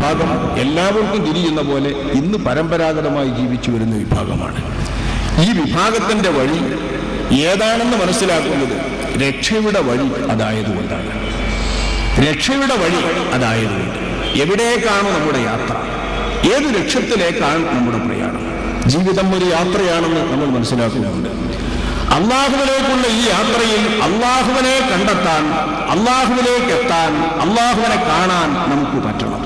വിഭാഗം എല്ലാവർക്കും തിരിയുന്ന പോലെ ഇന്ന് പരമ്പരാഗതമായി ജീവിച്ചു വരുന്ന വിഭാഗമാണ്. ഈ വിഭാഗത്തിന്റെ വഴി ഏതാണെന്ന് മനസ്സിലാക്കുന്നത് രക്ഷയുടെ വഴി അതായതുകൊണ്ടാണ്. രക്ഷയുടെ വഴി അതായതുകൊണ്ട് എവിടേക്കാണ് നമ്മുടെ യാത്ര, ഏത് ലക്ഷ്യത്തിലേക്കാണ് നമ്മുടെ പ്രയാണം? ജീവിതം ഒരു യാത്രയാണെന്ന് നമ്മൾ മനസ്സിലാക്കുന്നുണ്ട്. അള്ളാഹുവിലേക്കുള്ള ഈ യാത്രയിൽ അള്ളാഹുവിനെ കണ്ടെത്താൻ, അള്ളാഹുവിലേക്ക് എത്താൻ, അള്ളാഹുവിനെ കാണാൻ നമുക്ക് പറ്റണം.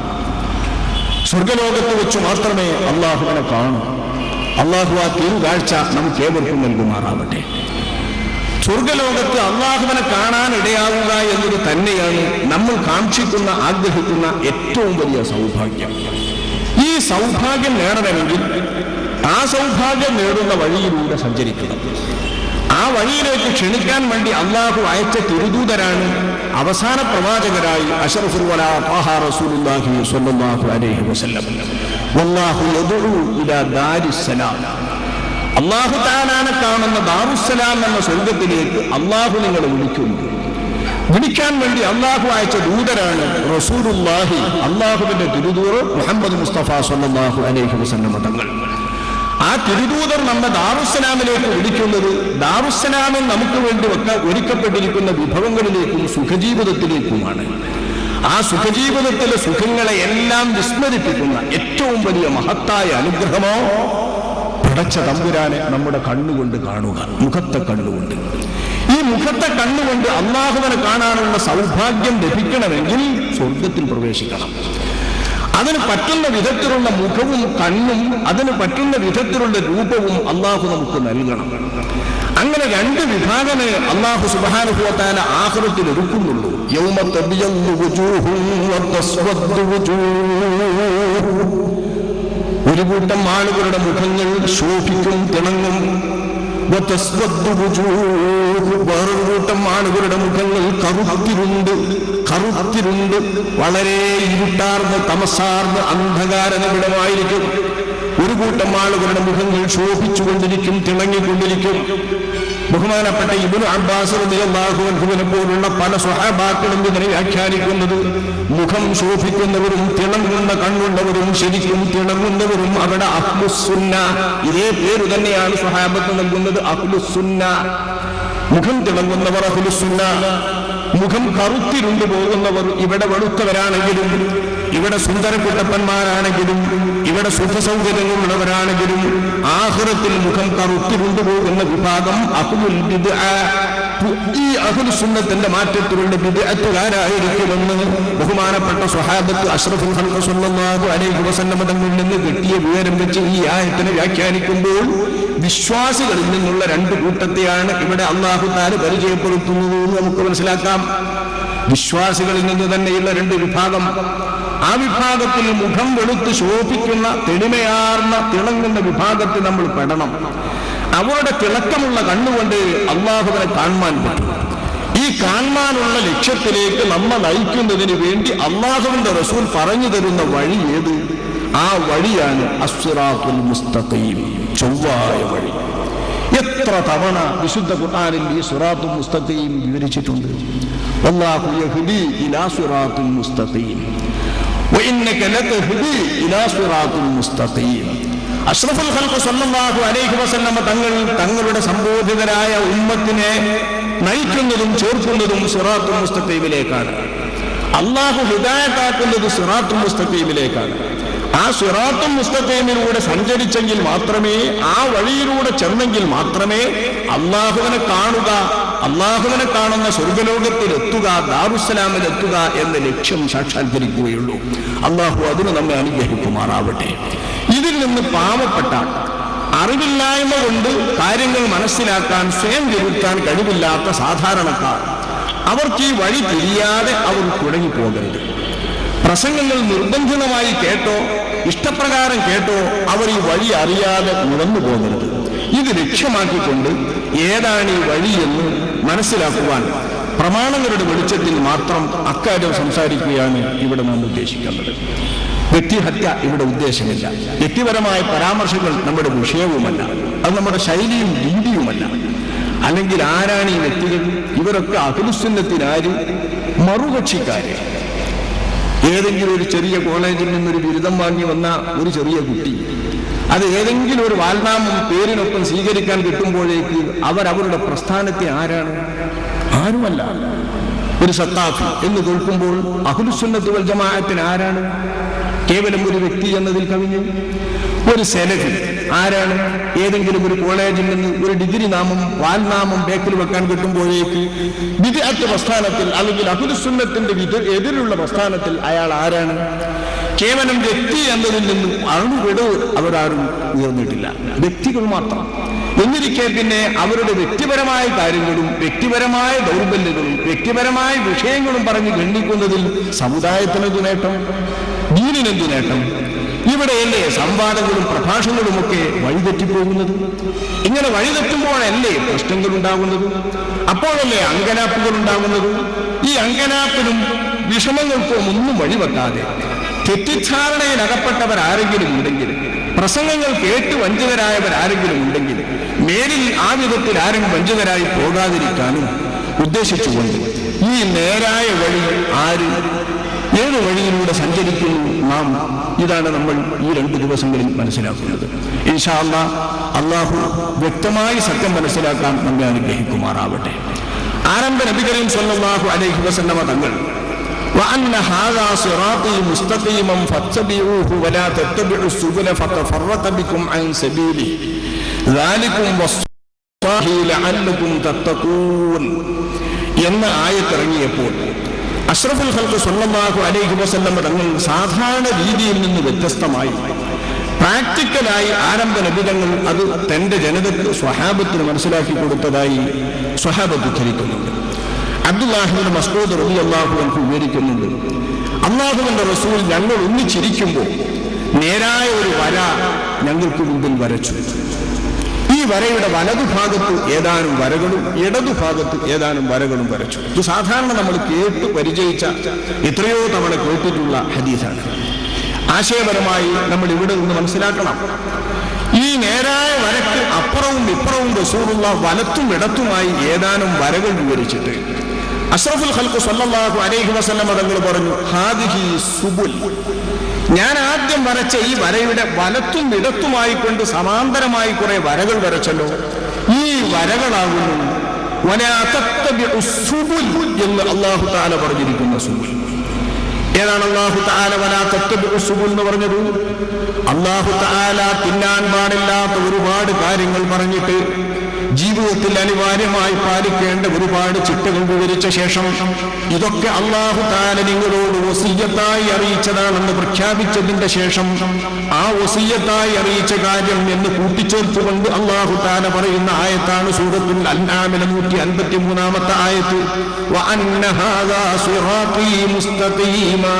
സ്വർഗലോകത്ത് വെച്ച് മാത്രമേ അള്ളാഹുവിനെ കാണൂ. അള്ളാഹു ആ തിരുകാഴ്ച നമുക്ക് ഏവർക്കും നൽകുമാറാവട്ടെ. സ്വർഗലോകത്ത് അള്ളാഹുവിനെ കാണാൻ ഇടയാവുക എന്നത് തന്നെയാണ് നമ്മൾ കാക്ഷിക്കുന്ന, ആഗ്രഹിക്കുന്ന ഏറ്റവും വലിയ സൗഭാഗ്യം. ഈ സൗഭാഗ്യം നേടണമെങ്കിൽ ആ സൗഭാഗ്യം നേടുന്ന വഴിയിലൂടെ സഞ്ചരിക്കണം. ആ വഴിയിലേക്ക് ക്ഷണിക്കാൻ വേണ്ടി അള്ളാഹു അയച്ച തിരുദൂതരാണ് അവസാന പ്രവാചകരായി അഷ്റഫുൽ വലാ ത്വാഹ റസൂലുള്ളാഹി സ്വല്ലല്ലാഹു അലൈഹി വസല്ലം. വല്ലാഹു യദ്ഉ ഇലാ ദാരിസ്സലാം. അള്ളാഹു തആലാനെ കാണുന്ന ദാറുസ്സലാം എന്ന സ്വർഗത്തിലേക്ക് അള്ളാഹു നിങ്ങളെ വിളിക്കുന്നു. വിളിക്കാൻ വേണ്ടി അള്ളാഹു അയച്ച ദൂതരാണ് റസൂലുള്ളാഹി, അള്ളാഹുവിന്റെ തിരുദൂതർ മുഹമ്മദ് മുസ്തഫ സ്വല്ലല്ലാഹു അലൈഹി വസല്ലം തങ്ങൾ. ആ തിരുദൂതർ നമ്മെ ദാറുസ്സലാമിലേക്ക് വിളിക്കുന്നത് ദാറുസ്സലാമിൽ നമുക്ക് വേണ്ടി ഒരുക്കപ്പെട്ടിരിക്കുന്ന വിഭവങ്ങളിലേക്കും സുഖജീവിതത്തിലേക്കുമാണ്. ആ സുഖജീവിതത്തിലെ സുഖങ്ങളെ എല്ലാം വിസ്മരിപ്പിക്കുന്ന ഏറ്റവും വലിയ മഹത്തായ അനുഗ്രഹമോ പടച്ച തമ്പുരാനെ നമ്മുടെ കണ്ണുകൊണ്ട് കാണുക, മുഖത്തെ കണ്ണുകൊണ്ട്. ഈ മുഖത്തെ കണ്ണുകൊണ്ട് അള്ളാഹുവിനെ കാണാനുള്ള സൗഭാഗ്യം ലഭിക്കണമെങ്കിൽ സ്വർഗത്തിൽ പ്രവേശിക്കണം. അതിന് പറ്റുന്ന വിധത്തിലുള്ള മുഖവും കണ്ണും, അതിന് പറ്റുന്ന വിധത്തിലുള്ള രൂപവും അള്ളാഹു നമുക്ക് നൽകണം. അങ്ങനെ രണ്ട് വിഭാഗമേ അള്ളാഹു സുബ്ഹാനഹു വ തആല ആഖിറത്തിൽ ഒരുക്കുന്നുള്ളൂ. യൗമ തബിയദ്ദു വുജൂഹുൻ വ തസ്വദ്ദു വുജൂഹ്. ഒരു കൂട്ടം ആളുകളുടെ മുഖങ്ങൾ ശോഭിക്കും, തിളങ്ങും. വേറൊരു കൂട്ടം ആളുകളുടെ മുഖങ്ങൾ കറുത്തിരുണ്ട് വളരെ ഇരുട്ടാർന്ന്, തമസാർന്ന്, അന്ധകാര നിബിഡമായിരിക്കും. ഒരു കൂട്ടം ആളുകളുടെ മുഖങ്ങൾ ശോഭിച്ചുകൊണ്ടിരിക്കും, തിളങ്ങിക്കൊണ്ടിരിക്കും. ബഹുമാനപ്പെട്ട ഇബ്നു അബ്ബാസ് റളിയല്ലാഹു അൻഹുവിനെ പോലുള്ള പല സ്വഹാബാക്കളും ഇതിനെ വ്യാഖ്യാനിക്കുന്നത് മുഖം ശോഭിക്കുന്നവരും തിളങ്ങുന്ന കണ്ണുള്ളവരും ശരിക്കും തിളങ്ങുന്നവരും അവിടെ അഹ്ലുസ്സുന്ന, ഇതേ പേര് തന്നെയാണ് സ്വഹാബത്ത് നൽകുന്നത്, അഹ്ലുസ്സുന്ന. മുഖം തിളങ്ങുന്നവർ അഹ്ലുസ്സുന്ന. മുഖം കറുത്തിരുണ്ടു പോകുന്നവർ ഇവിടെ വെളുത്തവരാണെങ്കിലും, ഇവിടെ സുന്ദരക്കുട്ടപ്പന്മാരാണെങ്കിലും, ഇവിടെ സുഖസൗകര്യങ്ങളുള്ളവരാണെങ്കിലും ആഖിറത്തിൽ മുഖം കറുത്തിരുണ്ടു പോകുന്ന വിഭാഗം അഹ്ലുൽ ബിദ്അ. ഈ അഹ്ലുസുന്നത്തിന്റെ മാറ്റത്തിലുള്ള ബിദ്അത്തുകാരായിരിക്കുമെന്ന് ബഹുമാനപ്പെട്ട സ്വഹാബത്ത് അഷ്റഫുൽ ഖൽഖ് സ്വല്ലല്ലാഹു അലൈഹി വസല്ലം തങ്ങളിൽ നിന്ന് കിട്ടിയ വിവരം വെച്ച് ഈ ആയത്തിനെ വ്യാഖ്യാനിക്കുമ്പോൾ വിശ്വാസികളിൽ നിന്നുള്ള രണ്ട് കൂട്ടത്തെയാണ് ഇവിടെ അല്ലാഹു തആല പരിചയപ്പെടുത്തുന്നത് എന്ന് നമുക്ക് മനസ്സിലാക്കാം. വിശ്വാസികളിൽ നിന്ന് തന്നെയുള്ള രണ്ട് വിഭാഗം. ആ വിഭാഗത്തിൽ മുഖം വെളുത്ത് ശോഭിക്കുന്ന, തെളിമയാർന്ന, തിളങ്ങുന്ന വിഭാഗത്തിൽ നമ്മൾ പെടണം. അവരുടെ തിളക്കമുള്ള കണ്ണുകൊണ്ട് അള്ളാഹുവിനെ കാണാൻ പറ്റും. ഈ കാണാനുള്ള ലക്ഷ്യത്തിലേക്ക് നമ്മെ നയിക്കുന്നതിന് വേണ്ടി അള്ളാഹുവിന്റെ റസൂൽ പറഞ്ഞു തരുന്ന വഴി ഏത്? ആ വഴിയാണ് അസ്സിറാത്തുൽ മുസ്തഖീം, ചൊവ്വായ വഴി. എത്ര തവണ വിശുദ്ധ ഖുർആനിൽ ഈ സിറാത്തുൽ മുസ്തഖീം വിവരിച്ചിട്ടുണ്ട്. വല്ലാഹു യഹ്ദി ഇലാ സിറാത്തുൽ മുസ്തഖീം വഇന്നക ലതഹ്ദി ഇലാ സിറാത്തുൽ മുസ്തഖീം. അഷ്റഫുൽ ഖൽഖ് സ്വല്ലല്ലാഹു അലൈഹി വസല്ലം തങ്ങളുടെ സംബോധിതരായ ഉമ്മത്തിനെ നയിക്കുന്നതും ചേർക്കുന്നതും സിറാത്തുൽ മുസ്തഖീമിലേക്കാണ്. അല്ലാഹു ഹിദായത്താക്കുന്നത് സിറാത്തുൽ മുസ്തഖീമിലേക്കാണ്. ആ സിറാത്തുൽ മുസ്തഖീമിലൂടെ സഞ്ചരിച്ചെങ്കിൽ മാത്രമേ, ആ വഴിയിലൂടെ ചെന്നെങ്കിൽ മാത്രമേ അള്ളാഹുവിനെ കാണുക, അള്ളാഹുവിനെ കാണുന്ന സ്വർഗലോകത്തിൽ എത്തുക, ദാറുസ്സലാമിൽ എത്തുക എന്ന ലക്ഷ്യം സാക്ഷാത്കരിക്കുകയുള്ളൂ. അള്ളാഹു അതിന് നമ്മെ അനുഗ്രഹിക്കുമാറാവട്ടെ. ഇതിൽ നിന്ന് പാവപ്പെട്ട, അറിവില്ലായ്മ കൊണ്ട് കാര്യങ്ങൾ മനസ്സിലാക്കാൻ സ്വയം തിരുത്താൻ കഴിവില്ലാത്ത സാധാരണക്കാർ, അവർക്ക് ഈ വഴി തിരിയാതെ അവർ കുഴങ്ങിപ്പോകരുത്. പ്രസംഗങ്ങൾ നിർബന്ധിതമായി കേട്ടോ, ഇഷ്ടപ്രകാരം കേട്ടോ അവർ ഈ വഴി അറിയാതെ ഉണർന്നു പോകരുത്. ഇത് ലക്ഷ്യമാക്കിക്കൊണ്ട് ഏതാണ് ഈ വഴിയെന്ന് മനസ്സിലാക്കുവാൻ പ്രമാണങ്ങളുടെ വെളിച്ചത്തിൽ മാത്രം അക്കാര്യം സംസാരിക്കുകയാണ് ഇവിടെ നാം ഉദ്ദേശിക്കുന്നത്. വ്യക്തിഹത്യ ഇവിടെ ഉദ്ദേശമില്ല. വ്യക്തിപരമായ പരാമർശങ്ങൾ നമ്മുടെ വിഷയവുമല്ല, അത് നമ്മുടെ ശൈലിയും രീതിയുമല്ല. അല്ലെങ്കിൽ ആരാണ് ഈ വ്യക്തികൾ? ഇവരൊക്കെ അഹ്ലുസുന്നത്തിനാര്? മറുകക്ഷിക്കാര്. ഏതെങ്കിലും ഒരു ചെറിയ കോളേജിൽ നിന്നൊരു ബിരുദം വാങ്ങി വന്ന ഒരു ചെറിയ കുട്ടി അത് ഏതെങ്കിലും ഒരു വാൽനാമം പേരിനൊപ്പം സ്വീകരിക്കാൻ കിട്ടുമ്പോഴേക്ക് അവരുടെ പ്രസ്ഥാനത്തെ ആരുമല്ല. ഒരു സത്താഫി എന്ന് കേൾക്കുമ്പോൾ അഹ്ലുസുന്നത്ത് വൽ ജമാഅത്തിന് ആരാണ്? കേവലം ഒരു വ്യക്തി എന്നതിൽ കവിഞ്ഞ്. ഒരു സെലഫി ആരാണ്? ഏതെങ്കിലും ഒരു കോളേജിൽ നിന്ന് ഒരു ഡിഗ്രി നാമം വാൽനാമം ബേക്കിൽ വെക്കാൻ കിട്ടുമ്പോഴേക്ക് ബിദ്അത്ത് പ്രസ്ഥാനത്തിൽ അല്ലെങ്കിൽ അഹ്ലുസുന്നത്തിന്റെ എതിരുള്ള പ്രസ്ഥാനത്തിൽ അയാൾ ആരാണ്? കേവലം വ്യക്തി എന്നതിൽ നിന്നും അണുവിട് അവരാരും ഉയർന്നിട്ടില്ല. വ്യക്തികൾ മാത്രം. എന്നിരിക്കെ പിന്നെ അവരുടെ വ്യക്തിപരമായ കാര്യങ്ങളും വ്യക്തിപരമായ ദൗർബല്യങ്ങളും വ്യക്തിപരമായ വിഷയങ്ങളും പറഞ്ഞ് ഗണ്ണിക്കുന്നതിൽ സമുദായത്തിനെന്ത് നേട്ടം? ദീനിനെന്ത് നേട്ടം? ഇവിടെയല്ലേ സംവാദങ്ങളും പ്രഭാഷണങ്ങളുമൊക്കെ വഴിതെറ്റിപ്പോകുന്നത്? ഇങ്ങനെ വഴിതെറ്റുമ്പോഴല്ലേ പ്രശ്നങ്ങൾ ഉണ്ടാകുന്നത്? അപ്പോഴല്ലേ അങ്കലാപ്പുകൾ ഉണ്ടാകുന്നത്? ഈ അങ്കലാപ്പിനും വിഷമങ്ങൾക്കും ഒന്നും വഴിവെക്കാതെ തെറ്റിദ്ധാരണയിലകപ്പെട്ടവരാരെങ്കിലും ഉണ്ടെങ്കിൽ, പ്രസംഗങ്ങൾ കേട്ട് വഞ്ചിതരായവരാരെങ്കിലും ഉണ്ടെങ്കിൽ മേലിൽ ആ വിധത്തിൽ ആരും വഞ്ചിതരായി പോകാതിരിക്കാനും ഉദ്ദേശിച്ചുകൊണ്ട് ഈ നേരായ വഴി ഏത് വഴിയിലൂടെ സഞ്ചരിക്കുന്നു നാം, ഇതാണ് നമ്മൾ ഈ 2 ദിവസങ്ങളിൽ മനസ്സിലാക്കുന്നത്. ഇൻഷാ അല്ലാഹ് അല്ലാഹു വ്യക്തമായി സത്യം മനസ്സിലാക്കാൻ നമ്മെ അനുഗ്രഹിക്കുമാറാവട്ടെ. ആരംഭ നബി കരീം സ്വല്ലല്ലാഹു അലൈഹി വസല്ലമ തങ്ങൾ وأن هذا صراطي مستقيما فاتبعوه ولا تتبعوا السبل فتفرق بكم عن سبيله ذلكم وصاكم لعلكم تتقون എന്ന ആയത്തിറങ്ങിയപ്പോൾ അഷ്റഫുൽ ഖൽഖ് സ്വല്ലല്ലാഹു അലൈഹി വസല്ലം തങ്ങൾ സാധാരണ രീതിയിൽ നിന്ന് വ്യത്യസ്തമായി പ്രാക്ടിക്കലായി ആരംഭ നബിതങ്ങൾ അത് തന്റെ ജനതയ്ക്ക് സ്വഹാബത്തിന് മനസ്സിലാക്കി കൊടുത്തതായി സ്വഹാബത്ത് ഉദ്ധരിക്കുന്നുണ്ട്. അബ്ദുല്ലാഹി ഇബ്നു മസ്ഊദ് റളിയല്ലാഹു അൻഹു വിവരിക്കുന്നുണ്ട്, അല്ലാഹുവിന്റെ റസൂൽ ഞങ്ങൾ ഒന്നിച്ചിരിക്കുമ്പോൾ നേരായ ഒരു വര ഞങ്ങൾക്ക് മുമ്പിൽ വരച്ചു. ഈ വരയുടെ വലതുഭാഗത്ത് ഏതാനും വരകളും ഇടതുഭാഗത്ത് ഏതാനും വരകളും വരച്ചു. ഇത് സാധാരണ നമ്മൾ കേട്ട് പരിചയിച്ച എത്രയോ തവണ കേട്ടിട്ടുള്ള ഹദീസാണ്. ആശയപരമായി നമ്മൾ ഇവിടെ നിന്ന് മനസ്സിലാക്കണം, ഈ നേരായ വരക്ക് അപ്പുറവും ഇപ്പുറവും റസൂലുള്ളാഹി വലത്തും ഇടത്തുമായി ഏതാനും വരകൾ വിവരിച്ചിട്ട് അഷ്റഫുൽ ഖൽഖ് സ്വല്ലല്ലാഹു അലൈഹി വസല്ലം തങ്ങൾ പറഞ്ഞു, ഹാദിഹി സുബുൽ, ഞാൻ ആദ്യം വരച്ച ഈ വരയുടെ വലത്തും ഇടത്തുമായി കൊണ്ട് സമാന്തരമായി കുറെ വരകൾ വരച്ചല്ലോ, ഈ വരകളാകുന്നു വലാ തത്തബിഉ സുബുൽ എന്ന് അല്ലാഹു തആല പറഞ്ഞിരിക്കുന്ന സുബുൽ. ഏതാണ് അല്ലാഹു തആല വലാ തത്തബിഉ സുബുൽ എന്ന് പറഞ്ഞത്? അല്ലാഹു തആല തിന്നാൻ പാടില്ലാത്ത ഒരുപാട് കാര്യങ്ങൾ പറഞ്ഞിട്ട് ജീവിതത്തിൽ അനിവാര്യമായി പാലിക്കേണ്ട ഒരുപാട് ചിട്ടകൾ വിവരിച്ച ശേഷം ഇതൊക്കെ അല്ലാഹു തആല നിങ്ങളോട് വസിയ്യത്തായി അറിയിച്ചതാണെന്ന് പ്രഖ്യാപിച്ചതിന്റെ ശേഷം ആ വസിയ്യത്തായി അറിയിച്ച കാര്യം എന്ന് കൂട്ടിച്ചേർത്തുകൊണ്ട് അല്ലാഹു തആല പറയുന്ന ആയത്താണ് സൂറത്തുൽ അൻആമിലെ 153-ാമത്തെ ആയത്ത്, വഅന്ന ഹാദാ സിറാത്തീ മുസ്തഖീമാ,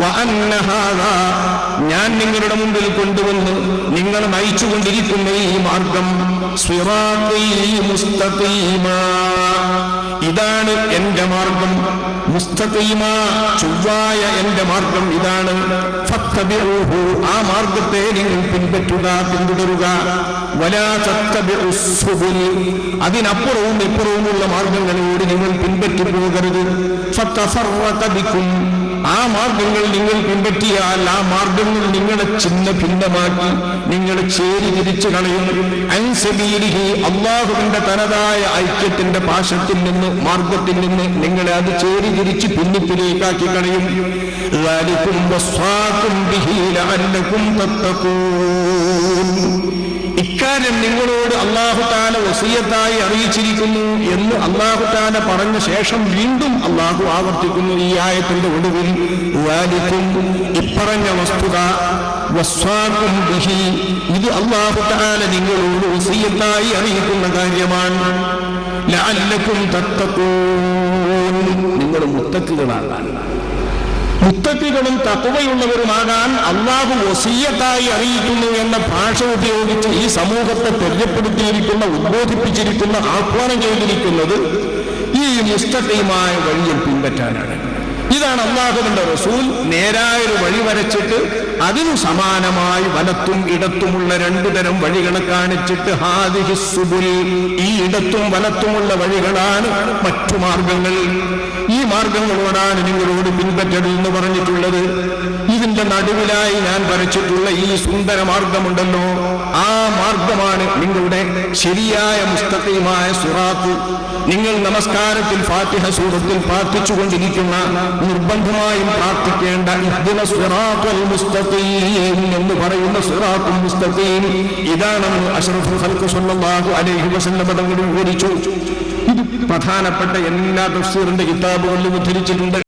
വഅന്ന ഹാദാ, ഞാൻ നിങ്ങളുടെ മുമ്പിൽ കൊണ്ടുവന്ന് നിങ്ങൾ നയിച്ചുകൊണ്ടിരിക്കുന്ന ഈ മാർഗം സിറാത്തീ മുസ്തഖീമാ, ഇതാണ് എന്റെ മാർഗം, മുസ്തഖീമാ, ചൊവ്വായ എന്റെ മാർഗം ഇതാണ്. ഫത്തബിഊഹു, ആ മാർഗത്തെ നിങ്ങൾ പിന്തുടരുക. വലാ തത്തബിഉ സുബുൽ, അതിനപ്പുറവും ഇപ്പുറവുമുള്ള മാർഗങ്ങളോട് നിങ്ങൾ പിൻപറ്റി പോകരുത്. ഫതഫറഖ ബിക്കും, ആ മാർഗങ്ങൾ നിങ്ങൾ പിൻപറ്റിയാൽ ആ മാർഗങ്ങൾ നിങ്ങളെ ചിന്ന ഭിന്നമാക്കി നിങ്ങളെ ചേരി തിരിച്ചു കളയും. അൻ സബീലിഹി, അല്ലാഹുവിന്റെ തനതായ ഐക്യത്തിന്റെ പാശത്തിൽ നിന്ന് മാർഗത്തിൽ നിന്ന് നിങ്ങളെ അത് ചേരി തിരിച്ച് ഭിന്നിപ്പിലേക്കാക്കി കളയും. ദാലികും വസ്വാകും ബിഹി ലഅല്ലകും തത്തഖൂൻ, ഇക്കാര്യം നിങ്ങളോട് അല്ലാഹു തആല വസിയ്യത്തായി അറിയിച്ചിരിക്കുന്നു എന്ന് അല്ലാഹു തആല പറഞ്ഞ ശേഷം വീണ്ടും അല്ലാഹു ആവർത്തിക്കുന്നു ഈ ആയത്തിന്റെ ഒടുവിൽ, വാലിക്കും, ഇപ്പറഞ്ഞ വസ്തുത, വസ്വാകും ബിഹി, ഇത് അല്ലാഹു തആല നിങ്ങളോട് വസിയ്യത്തായി അറിയിക്കുന്ന കാര്യമാണ്. ലഅല്ലകും തത്തഖൂൻ, നിങ്ങൾ മുത്തഖികളാകാൻ, മുത്തഖികളും തഖ്വയുള്ളവരുമാകാൻ അല്ലാഹു വസിയ്യത്തായി അറിയിക്കുന്നു എന്ന ഭാഷ ഉപയോഗിച്ച് ഈ സമൂഹത്തെ പരിചയപ്പെടുത്തിയിരിക്കുന്ന, ഉദ്ബോധിപ്പിച്ചിരിക്കുന്ന, ആഹ്വാനം ചെയ്തിരിക്കുന്നത് ഈ മുസ്തഖീമായ വഴിയിൽ പിൻപറ്റാനാണ്. ഇതാണ് അല്ലാഹുവിന്റെ റസൂൽ നേരായൊരു വഴി വരച്ചിട്ട് അതിനു സമാനമായി വലത്തും ഇടത്തുമുള്ള രണ്ടു തരം വഴികളെ കാണിച്ചിട്ട് ഹാദിഹി സുബുൽ, ഈ ഇടത്തും വലത്തുമുള്ള വഴികളാണ് മറ്റു മാർഗങ്ങൾ. ഈ മാർഗങ്ങളോടാണ് നിങ്ങളോട് പിൻപറ്റരുതെന്ന് പറഞ്ഞിട്ടുള്ളത്. ഇതിന്റെ നടുവിലായി ഞാൻ വരച്ചിട്ടുള്ള ഈ സുന്ദര മാർഗമുണ്ടല്ലോ, ആ മാർഗമാണ് നിങ്ങളുടെ ശരിയായ മുസ്തഖീമായ സിറാത്ത്. നിങ്ങൾ നമസ്കാരത്തിൽ ഫാത്തിഹ സൂറത്തിൽ പ്രാർത്ഥിച്ചുകൊണ്ടിരിക്കുന്ന, നിർബന്ധമായും പ്രാർത്ഥിക്കേണ്ട ഇഹ്ദിന സിറാത്തുൽ മുസ്തഖീം എന്ന് പറയുന്ന സിറാത്തുൽ മുസ്തഖീം ഇതാണെന്ന് അഷ്റഫുൽ ഖൽഖ് സ്വല്ലല്ലാഹു അലൈഹി വസല്ലം തങ്ങൾ വിവരിച്ചു. ഇത് പ്രധാനപ്പെട്ട എല്ലാ തഫ്സീറിന്റെ കിതാബുകളിലും ഉദ്ധരിച്ചിട്ടുണ്ട്.